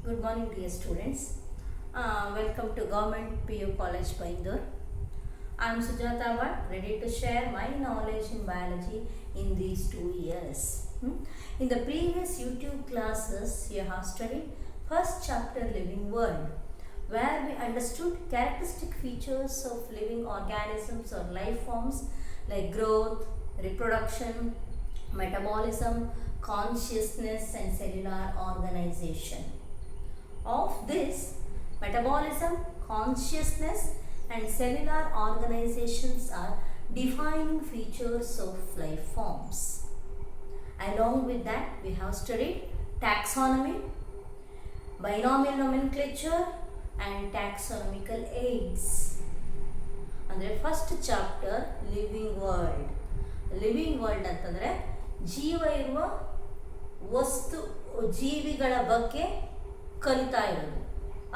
Good morning, dear students. Welcome to Government PU College, Paindur. I am Sujata Bhatt, ready to share my knowledge in biology in these 2 years. In the previous YouTube classes, you have studied first chapter Living World, where we understood characteristic features of living organisms or life forms like growth, reproduction, metabolism, consciousness, and cellular organization. Of this, metabolism, consciousness, and cellular organizations are defining features of life forms. Along with that, we have studied taxonomy, binomial nomenclature, and taxonomical aids. ಅಂದರೆ first chapter living world. Living world ಅಂತಂದರೆ ಜೀವ ಇರುವ ವಸ್ತು ಜೀವಿಗಳ ಬಗ್ಗೆ ಕಲಿತಾ ಇರೋದು.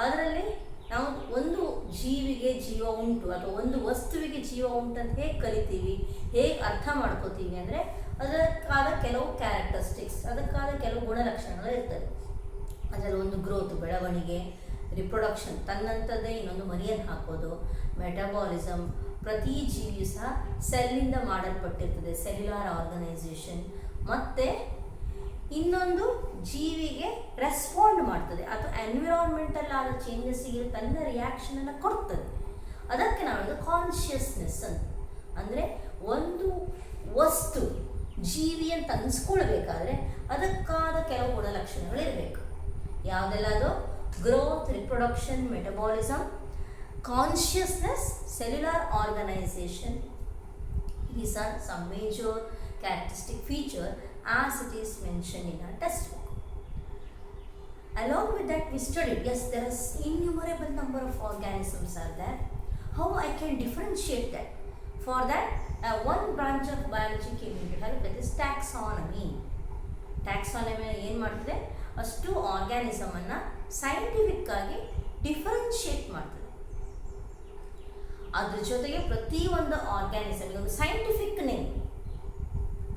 ಅದರಲ್ಲಿ ನಾವು ಒಂದು ಜೀವಿಗೆ ಜೀವ ಉಂಟು ಅಥವಾ ಒಂದು ವಸ್ತುವಿಗೆ ಜೀವ ಉಂಟು ಅಂತ ಹೇಗೆ ಕಲಿತೀವಿ, ಹೇಗೆ ಅರ್ಥ ಮಾಡ್ಕೋತೀವಿ ಅಂದರೆ ಅದಕ್ಕಾದ ಕೆಲವು ಕ್ಯಾರೆಕ್ಟರಿಸ್ಟಿಕ್ಸ್, ಅದಕ್ಕಾದ ಕೆಲವು ಗುಣಲಕ್ಷಣಗಳು ಇರ್ತವೆ. ಅದರಲ್ಲಿ ಒಂದು ಗ್ರೋತ್ ಬೆಳವಣಿಗೆ, ರಿಪ್ರೊಡಕ್ಷನ್ ತನ್ನಂಥದ್ದೇ ಇನ್ನೊಂದು ಮರಿಯನ್ನು ಹಾಕೋದು, ಮೆಟಬಾಲಿಸಮ್ ಪ್ರತಿ ಜೀವಿಯು ಸಹ ಸೆಲ್ಲಿಂದ ಮಾಡಲ್ಪಟ್ಟಿರ್ತದೆ, ಸೆಲ್ಯುಲಾರ್ ಆರ್ಗನೈಸೇಷನ್, ಮತ್ತು ಇನ್ನೊಂದು ಜೀವಿಗೆ ರೆಸ್ಪಾಂಡ್ ಮಾಡ್ತದೆ ಅಥವಾ ಎನ್ವಿರಾನ್ಮೆಂಟಲ್ ಆದ ಚೇಂಜಸ್ಸಿಗೆ ತನ್ನ ರಿಯಾಕ್ಷನನ್ನು ಕೊಡ್ತದೆ. ಅದಕ್ಕೆ ನಾವು ಕಾನ್ಷಿಯಸ್ನೆಸ್ ಅಂತ. ಅಂದರೆ ಒಂದು ವಸ್ತು ಜೀವಿ ಅಂತ ಅನ್ಸ್ಕೊಳ್ಬೇಕಾದ್ರೆ ಅದಕ್ಕಾದ ಕೆಲವು ಗುಣಲಕ್ಷಣಗಳಿರಬೇಕು. ಯಾವುದೆಲ್ಲ ಅದು? Growth, reproduction, metabolism, consciousness, cellular organisation. These are some major characteristic feature as it is mentioned in our textbook. Along with that, we studied, yes, there is innumerable number of organisms are there. How I can differentiate that? For that, one branch of biology came into help, that is taxonomy. Taxonomy ಏನು ಮಾಡ್ತದೆ? ಅಷ್ಟು ಆರ್ಗ್ಯಾನಿಸಮನ್ನು scientific ಆಗಿ differentiate ಮಾಡ್ತದೆ. ಅದ್ರ ಜೊತೆಗೆ ಪ್ರತಿಯೊಂದು ಆರ್ಗ್ಯಾನಿಸಮ್ಗೆ ಒಂದು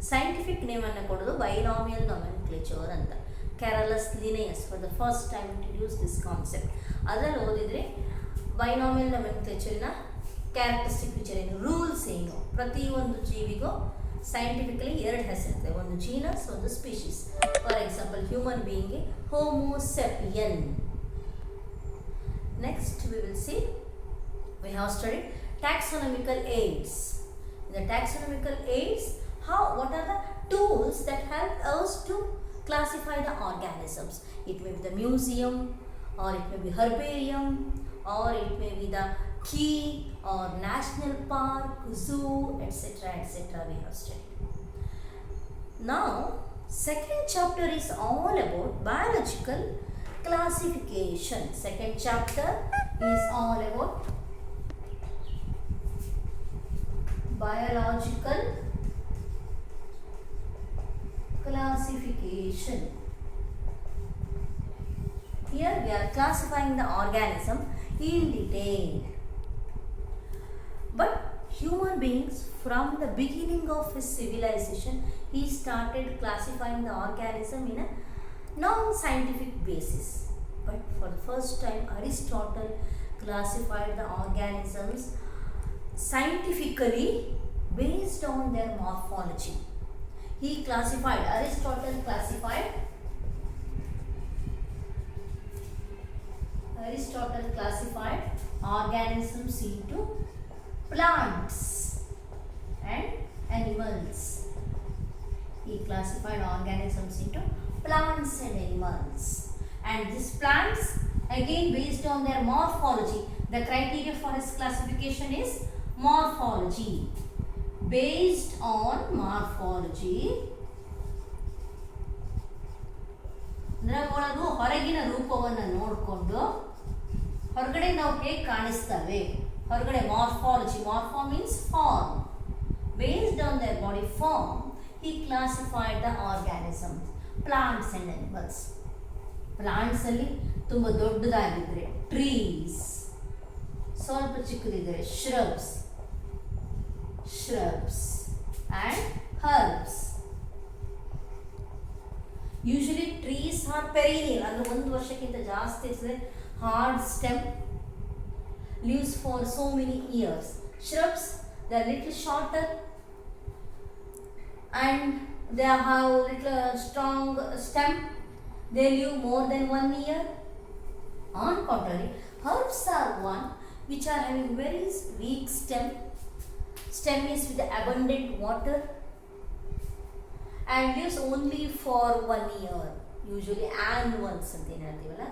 scientific ನೇಮನ್ನು ಕೊಡೋದು ಬೈನಾಮಿಯಲ್ ನೊಮೆನ್ಕ್ಲೇಚರ್ ಅಂತ. Carolus Linnaeus for the first time introduce this concept. ಅದರಲ್ಲಿ ಓದಿದರೆ ಬೈನಾಮಿಯಲ್ ನೊಮೆನ್ಕ್ಲೇಚರಿನ ಕ್ಯಾರೆಕ್ಟರಿಸ್ಟಿಕ್ ಫೀಚರ್ ಏನು, ರೂಲ್ಸ್ ಏನು, ಪ್ರತಿಯೊಂದು ಜೀವಿಗೂ ಸೈಂಟಿಫಿಕಲಿ 2 ಹೆಸರಿದೆ, ಒಂದು ಜೀನಸ್, ಒಂದು ಸ್ಪೀಶೀಸ್. ಫಾರ್ ಎಕ್ಸಾಂಪಲ್ ಹ್ಯೂಮನ್ ಬೀಯಿಂಗ್ಗೆ Homo sapien. Next we will see, we have studied taxonomical aids. In the taxonomical aids, what are the tools that help us to classify the organisms? It may be the museum, or it may be herbarium, or it may be the key or national park, zoo, etc. We have studied. Now, second chapter is all about biological classification. Second chapter is all about biological classification. Here we are classifying the organism in detail. But human beings, from the beginning of his civilization, he started classifying the organism in a non-scientific basis. But for the first time, Aristotle classified the organisms scientifically based on their morphology. Aristotle classified organisms into plants and animals. He classified organisms into plants and animals. And these plants, again based on their morphology, the criteria for his classification is morphology. Based on morphology, ಅಂದರೆ ಹೊರಗಿನ ರೂಪವನ್ನು ನೋಡಿಕೊಂಡು ಹೊರಗಡೆ ನಾವು ಹೇಗೆ ಕಾಣಿಸ್ತವೆ, ಹೊರಗಡೆ morphology means form. Based on their body form, he classified the organisms, plants and animals. Plants ಅಲ್ಲಿ ತುಂಬ ದೊಡ್ಡದಾಗಿದ್ರೆ ಟ್ರೀಸ್, ಸ್ವಲ್ಪ ಚಿಕ್ಕದಿದ್ದರೆ shrubs and herbs. Usually trees are perennial, ಅಂದರೆ ಒಂದು ವರ್ಷಕ್ಕಿಂತ ಜಾಸ್ತಿ ಇರ್ತದೆ. Hard stem, lives for so many years. Shrubs, they are little shorter and they have little strong stem. They live more than 1 year. On contrary, herbs are one which are having very weak stem. Stem is with abundant water and lives only for 1 year. Usually annuals anta ಏನು ಹೇಳ್ತೀವಲ್ಲ,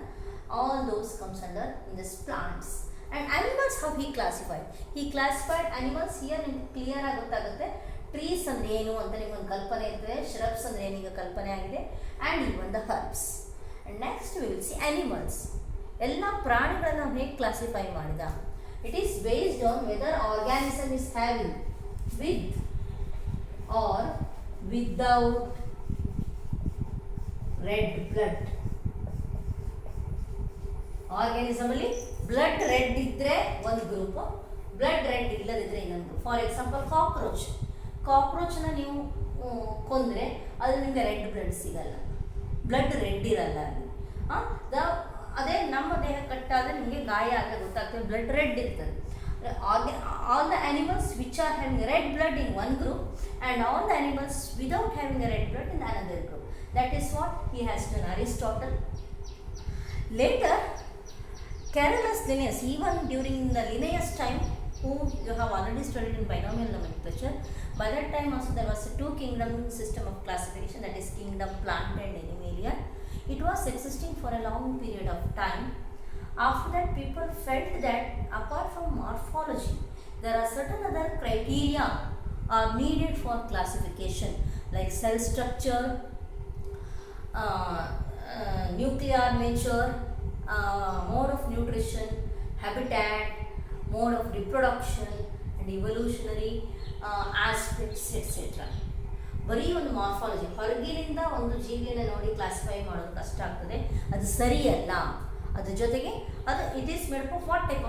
all those comes under in this plants. And animals, how he classified? He classified animals here ನಿಮ್ಗೆ clear ಆಗಿ ಗೊತ್ತಾಗುತ್ತೆ. Trees ಅಂದರೆ ಏನು ಅಂತ ನಿಮ್ಗೊಂದು ಕಲ್ಪನೆ ಇರ್ತದೆ, shrubs ಅಂದರೆ ಏನೀಗ ಕಲ್ಪನೆ ಆಗಿದೆ, and even the herbs. And next we will see animals. ಎಲ್ಲ ಪ್ರಾಣಿಗಳನ್ನು ಹೇಗೆ ಕ್ಲಾಸಿಫೈ ಮಾಡಿದ? It is based on whether organism is having with or without red blood. Organism ಅಲ್ಲಿ ಬ್ಲಡ್ ರೆಡ್ ಇದ್ದರೆ ಒಂದು ಗ್ರೂಪ್, ಬ್ಲಡ್ ರೆಡ್ ಇಲ್ಲದಿದ್ದರೆ ಇನ್ನೊಂದು ಗ್ರೂಪ್. ಫಾರ್ ಎಕ್ಸಾಂಪಲ್ ಕಾಕ್ರೋಚ್ನ ನೀವು ಕೊಂದರೆ ಅದು ನಿಮಗೆ ರೆಡ್ ಬ್ಲಡ್ ಸಿಗಲ್ಲ, ಬ್ಲಡ್ ರೆಡ್ ಇರಲ್ಲ ಅಲ್ಲಿ. ಅದೇ ನಮ್ಮ ದೇಹ ಕಟ್ಟಾದರೆ ನಿಮಗೆ ಗಾಯ ಆದರೆ ಗೊತ್ತಾಗ್ತದೆ, ಬ್ಲಡ್ ರೆಡ್ ಇರ್ತದೆ. All the animals which are having red blood in one group and all the animals without having red blood in another group. That is what he has done Aristotle. Later, Carolus Linnaeus, even during the Linnaeus time, who you have already studied in binomial nomenclature, by that time also there was a two kingdom system of classification, that is kingdom plant and animalia. It was existing for a long period of time. After that, people felt that apart from morphology, there are certain other criteria are needed for classification, like cell structure, nuclear nature, mode of nutrition, habitat, mode of reproduction and evolutionary aspects etc. ಬರೀ ಒಂದು morphology, ಹೊರಗಿನಿಂದ ಒಂದು ಜೀವಿಯನ್ನು ನೋಡಿ classify ಮಾಡೋದು ಕಷ್ಟ ಆಗ್ತದೆ, ಅದು ಸರಿಯಲ್ಲ. ಅದ್ರ ಜೊತೆಗೆ ಅದು it is made of what type of